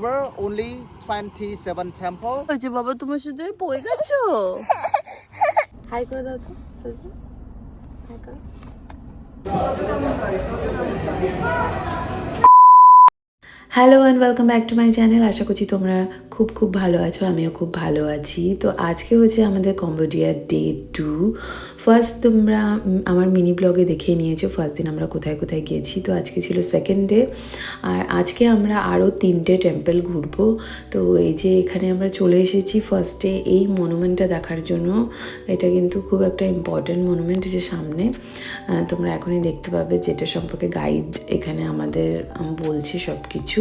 river only 27 temple. হয়েছে বাবা তোমার সাথে পড়ে গেছো? হাই করে দাও তো তোজো, হাই করো। Hello and welcome back to my channel. আশা করছি তোমরা খুব খুব ভালো আছো, আমিও খুব ভালো আছি। তো আজকে হচ্ছে আমাদের কম্বোডিয়ার ডে 2। ফার্স্ট তোমরা আমার মিনি ব্লগে দেখে নিয়েছো ফার্স্ট দিন আমরা কোথায় কোথায় গেছি। তো আজকে ছিল সেকেন্ড ডে, আর আজকে আমরা আরও 3টে টেম্পল ঘুরবো। তো এই যে এখানে আমরা চলে এসেছি ফার্স্টে এই মনুমেন্টটা দেখার জন্য। এটা কিন্তু খুব একটা ইম্পর্ট্যান্ট মনুমেন্ট, যে সামনে তোমরা এখনই দেখতে পাবে, যেটা সম্পর্কে গাইড এখানে আমাদের বলছে সব কিছু।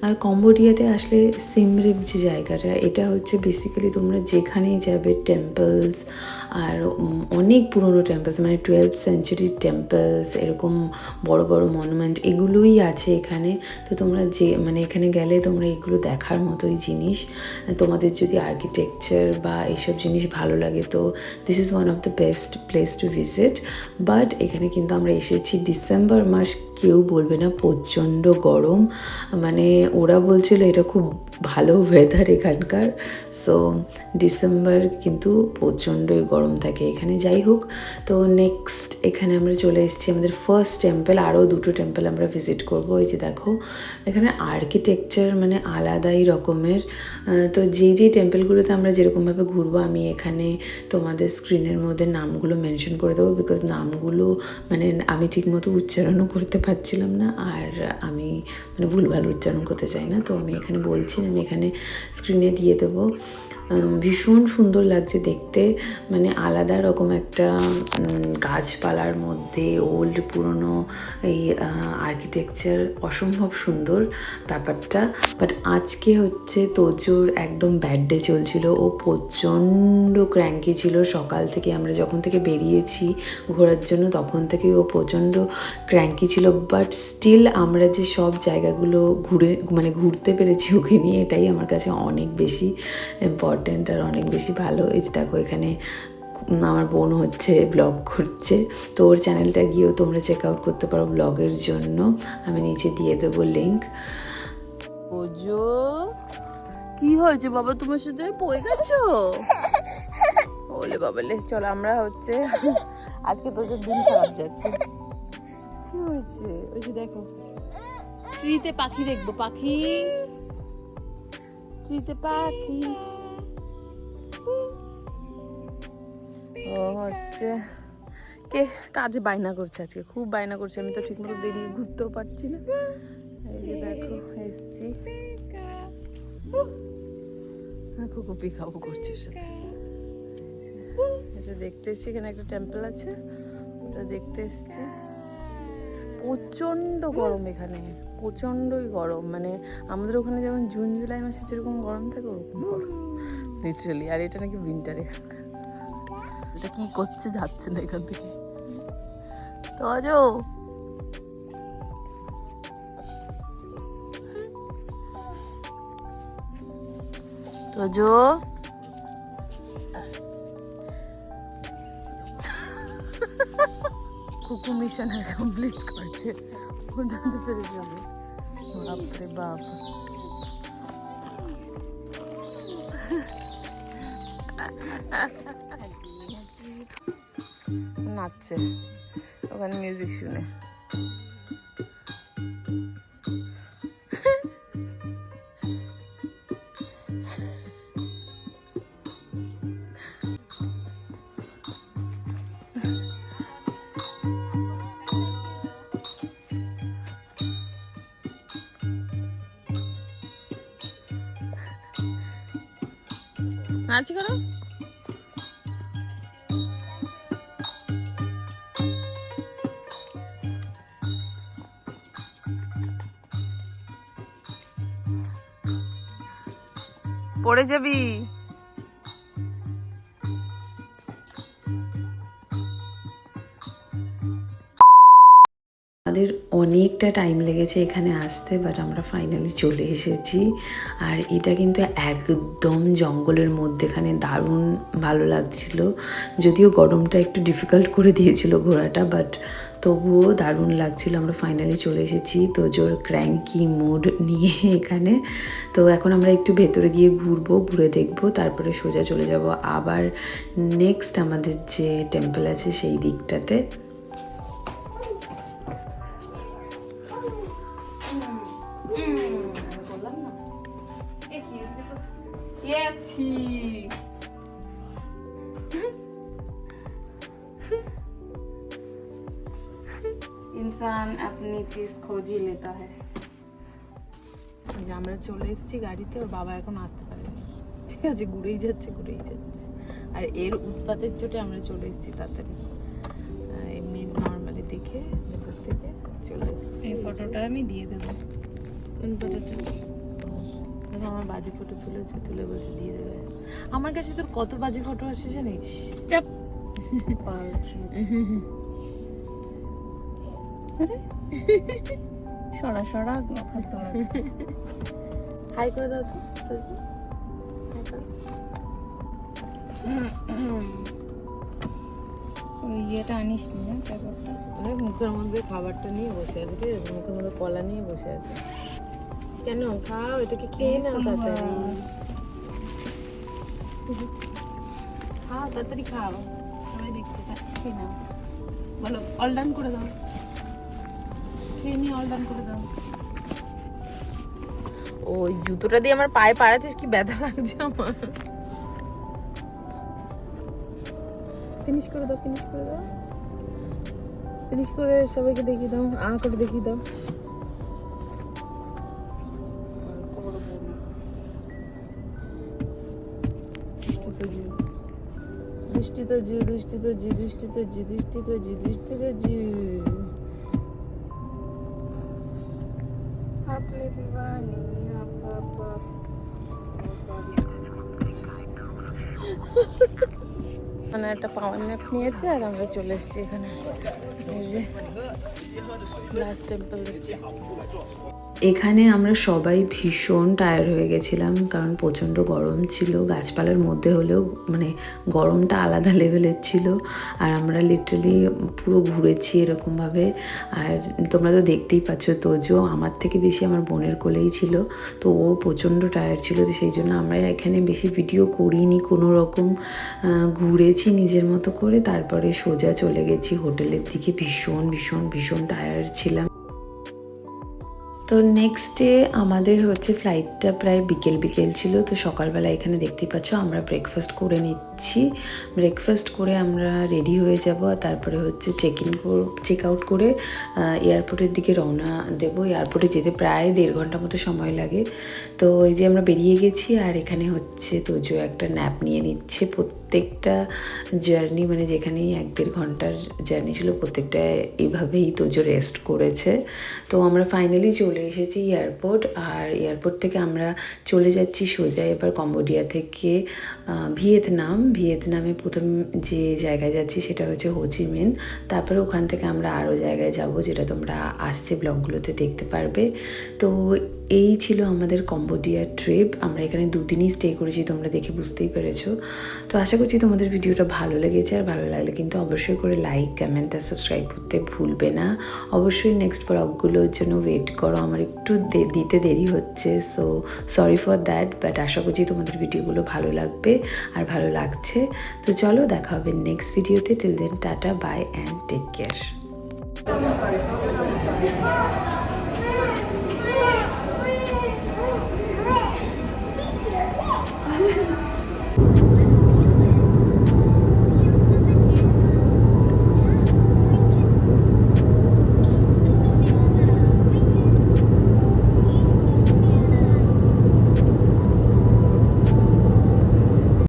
আর কম্বোডিয়াতে আসলে সিম রিপ যে জায়গাটা, এটা হচ্ছে বেসিক্যালি তোমরা যেখানেই যাবে টেম্পলস, আর অনেক পুরনো টেম্পলস, মানে 12th সেঞ্চুরির টেম্পলস, এরকম বড় বড় মনুমেন্ট এগুলোই আছে এখানে। তো তোমরা যে মানে এখানে গেলে তোমরা এগুলো দেখার মতোই জিনিস। তোমাদের যদি আর্কিটেকচার বা এইসব জিনিস ভালো লাগে তো this is one of the best place to visit. But এখানে কিন্তু আমরা এসেছি ডিসেম্বর মাস, কেউ বলবে না প্রচণ্ড গরম। মানে ওরা বলছিল এটা খুব ভালো ওয়েদার এখানকার, সো ডিসেম্বর কিন্তু প্রচণ্ডই গরম থাকে এখানে। যাই হোক, তো নেক্সট এখানে আমরা চলে এসেছি আমাদের ফার্স্ট টেম্পল। আরও 2টো টেম্পল আমরা ভিজিট করবো। এই যে দেখো এখানে আর্কিটেকচার মানে আলাদাই রকমের। তো যে টেম্পলগুলোতে আমরা যেরকমভাবে ঘুরবো, আমি এখানে তোমাদের স্ক্রিনের মধ্যে নামগুলো মেনশন করে দেবো, বিকজ নামগুলো মানে আমি ঠিকমতো উচ্চারণও করতে পারছিলাম না, আর আমি মানে ভুলভাল উচ্চারণ করতে চাই না। তো আমি এখানে বলছি, আমি এখানে স্ক্রিনে দিয়ে দেবো। ভীষণ সুন্দর লাগছে দেখতে, মানে আলাদা রকম একটা গাছপালার মধ্যে ওল্ড পুরনো এই আর্কিটেকচার, অসম্ভব সুন্দর ব্যাপারটা। বাট আজকে হচ্ছে তোজোর একদম ব্যাড ডে চলছিল, ও প্রচণ্ড ক্র্যাঙ্কি ছিল সকাল থেকে। আমরা যখন থেকে বেরিয়েছি ঘোরার জন্য তখন থেকেই ও প্রচণ্ড ক্র্যাঙ্কি ছিল। বাট স্টিল আমরা যে সব জায়গাগুলো ঘুরতে পেরেছি ওকে নিয়ে, এটাই আমার কাছে অনেক বেশি ইম্পর্ট্যান্ট আর অনেক বেশি ভালো। এই যে দেখো এখানে আমার বোন হচ্ছে ব্লগ করছে, তো ওর চ্যানেলটা গিয়েও তোমরা চেক আউট করতে পারো ব্লগের জন্য, আমি নিচে দিয়ে দেবো লিঙ্ক। ওজো কি হয়েছে বাবা তোমার সাথে পড়ে গেছো? ওলে বাবালে, চলো আমরা হচ্ছে আজকে তোদের দিন খারাপ যাচ্ছে। কি হয়েছে? ওই যে দেখো ট্রিতে পাখি দেখবো, পাখি ট্রিতে পাখি। ও হচ্ছে কে কাজে বায়না করছে, আজকে খুব বায়না করছে। আমি তো ঠিকমতো বেরিয়ে ঘুরতেও পারছি না। এই যে দেখো এসছি, খুব পিখাবো করছে সাথে। এটা দেখতে এসছি, এখানে একটা টেম্পল আছে, ওটা দেখতে এসছি। প্রচণ্ড গরম এখানে, প্রচণ্ডই গরম। মানে আমাদের ওখানে যেমন জুন জুলাই মাসে যেরকম গরম থাকে ওরকম গরম লিটারালি। আর এটা নাকি উইন্টারে। এটা কি করছে, যাচ্ছে না এখান থেকে। তোজো তোজো কুকু মিশন কমপ্লিট করছে, ওঠাতে পেরে যাবে। বাপরে বাপ, নাচছে ওখানে মিউজিক শুনে। নাচ করো। পড়ে যাবি। আমাদের অনেকটা টাইম লেগেছে এখানে আসতে, বাট আমরা ফাইনালি চলে এসেছি। আর এটা কিন্তু একদম জঙ্গলের মধ্যেখানে, দারুণ ভালো লাগছিল। যদিও গরমটা একটু ডিফিকাল্ট করে দিয়েছিল ঘোরাটা, বাট তবুও দারুণ লাগছিল। আমরা ফাইনালি চলে এসেছি তোজোর ক্র্যাঙ্কি মুড নিয়ে এখানে। তো এখন আমরা একটু ভেতরে গিয়ে ঘুরবো, ঘুরে দেখবো, তারপরে সোজা চলে যাব আবার নেক্সট আমাদের যে টেম্পল আছে সেই দিকটাতে। इंसान अपनी चीज खोज ही लेता है। যে আমরা চলে এসেছি গাড়িতে, ওর বাবা এখন আসতে পারেনি, ঠিক আছে, ঘুরেই যাচ্ছে। আর এর উৎপাতের চোটে আমরা চলে এসেছি তাড়াতাড়ি, এমনি নর্মালি দেখে ভেতর থেকে চলে এসেছি। এই ফটোটা আমি দিয়ে দেবো। কোন ফটোটা? আমার বাজে ফটো তুলেছে, তুলে বলছে দিয়ে দেবে। আমার কাছে তোর কত বাজে ফটো আসে জানিস? চাপ পালছি। আরে সরা সরা খাদ্য লাগছে। হাই করে দাও তো তোজি, হাই করো। ওই ইয়েটা আনিস নি না পেপারটা? ওই মুখের মধ্যে খাবারটা নিয়ে বসে আছে, ঠিক আছে, মুখের মধ্যে কলা নিয়ে বসে আছে। কেন খাও, এটাকে খেয়ে নাও তাড়াতাড়ি, খাও তাড়াতাড়ি খাও, সবাই দেখছে। খেয়ে নাও, বলো অল ডান করে দাও, খেয়ে নিয়ে অল ডান করে দাও। ওই জুতোটা দিয়ে আমার পায়ে পাড়াচ্ছিস, কি ব্যথা লাগছে আমার। ফিনিশ করে দাও, ফিনিশ করে দাও, ফিনিশ করে সবাইকে দেখিয়ে দাও, করে দেখিয়ে দাও। দুষ্টি তো জু, দুষ্টি তো জু, দুষ্টি তো জু, দুষ্টি তো জু, দুষ্টি তো জু। আপনি দিওয়ানি আপা মানে একটা পাওয়ার ন্যাপ নিয়েছে আর আমরা চলে এসেছি এখানে, এই যে লাস্ট টেম্পল দেখতে। এখানে আমরা সবাই ভীষণ টায়ার্ড হয়ে গেছিলাম, কারণ প্রচণ্ড গরম ছিল। গাছপালার মধ্যে হলেও মানে গরমটা আলাদা লেভেলের ছিল। আর আমরা লিটারালি পুরো ঘুরেছি এরকমভাবে। আর তোমরা তো দেখতেই পাচ্ছ, তোজো আমার থেকে বেশি আমার বোনের কোলেই ছিল, তো ও প্রচণ্ড টায়ার্ড ছিল। তো সেই জন্য আমরা এখানে বেশি ভিডিও করিনি, কোনো রকম ঘুরেছি নিজের মতো করে, তারপরে সোজা চলে গেছি হোটেলের দিকে। ভীষণ ভীষণ ভীষণ টায়ার্ড ছিলাম। তো নেক্সট ডে আমাদের হচ্ছে ফ্লাইটটা প্রায় বিকেল ছিল। তো সকালবেলা এখানে দেখতেই পাচ্ছ আমরা ব্রেকফাস্ট করে নিচ্ছি। ব্রেকফাস্ট করে আমরা রেডি হয়ে যাব, আর তারপরে হচ্ছে চেক আউট করে এয়ারপোর্টের দিকে রওনা দেব। এয়ারপোর্টে যেতে প্রায় 1.5 ঘন্টা মতো সময় লাগে। তো এই যে আমরা বেরিয়ে গেছি, আর এখানে হচ্ছে তোজো একটা ন্যাপ নিয়ে নিচ্ছে। প্রত্যেকটা জার্নি মানে যেখানেই 1-1.5 ঘন্টার জার্নি ছিল, প্রত্যেকটা এইভাবেই তোজো রেস্ট করেছে। তো আমরা ফাইনালি চলে এসেছি এয়ারপোর্ট। আর এয়ারপোর্ট থেকে আমরা চলে যাচ্ছি সোজা এবার কম্বোডিয়া থেকে ভিয়েতনামে প্রথম যে জায়গায় যাচ্ছি সেটা হচ্ছে হোচিমিন। তারপরে ওখান থেকে আমরা আরও জায়গায় যাব, যেটা তোমরা আসছে ব্লগগুলোতে দেখতে পারবে। তো এই ছিল আমাদের কম্বোডিয়া ট্রিপ। আমরা এখানে 2 দিনই স্টে করেছি, তোমরা দেখে বুঝতেই পেরেছো। তো আশা করছি তোমাদের ভিডিওটা ভালো লেগেছে। আর ভালো লাগলে কিন্তু অবশ্যই করে লাইক, কমেন্ট আর সাবস্ক্রাইব করতে ভুলবে না। অবশ্যই নেক্সট ব্লগগুলোর জন্য ওয়েট করো, আমার একটু দিতে দেরি হচ্ছে, so sorry for that. But আশা করছি তোমাদের ভিডিওগুলো ভালো লাগবে আর ভালো লাগছে। তো চলো দেখা হবে নেক্সট ভিডিওতে। Till then tata, bye and take care.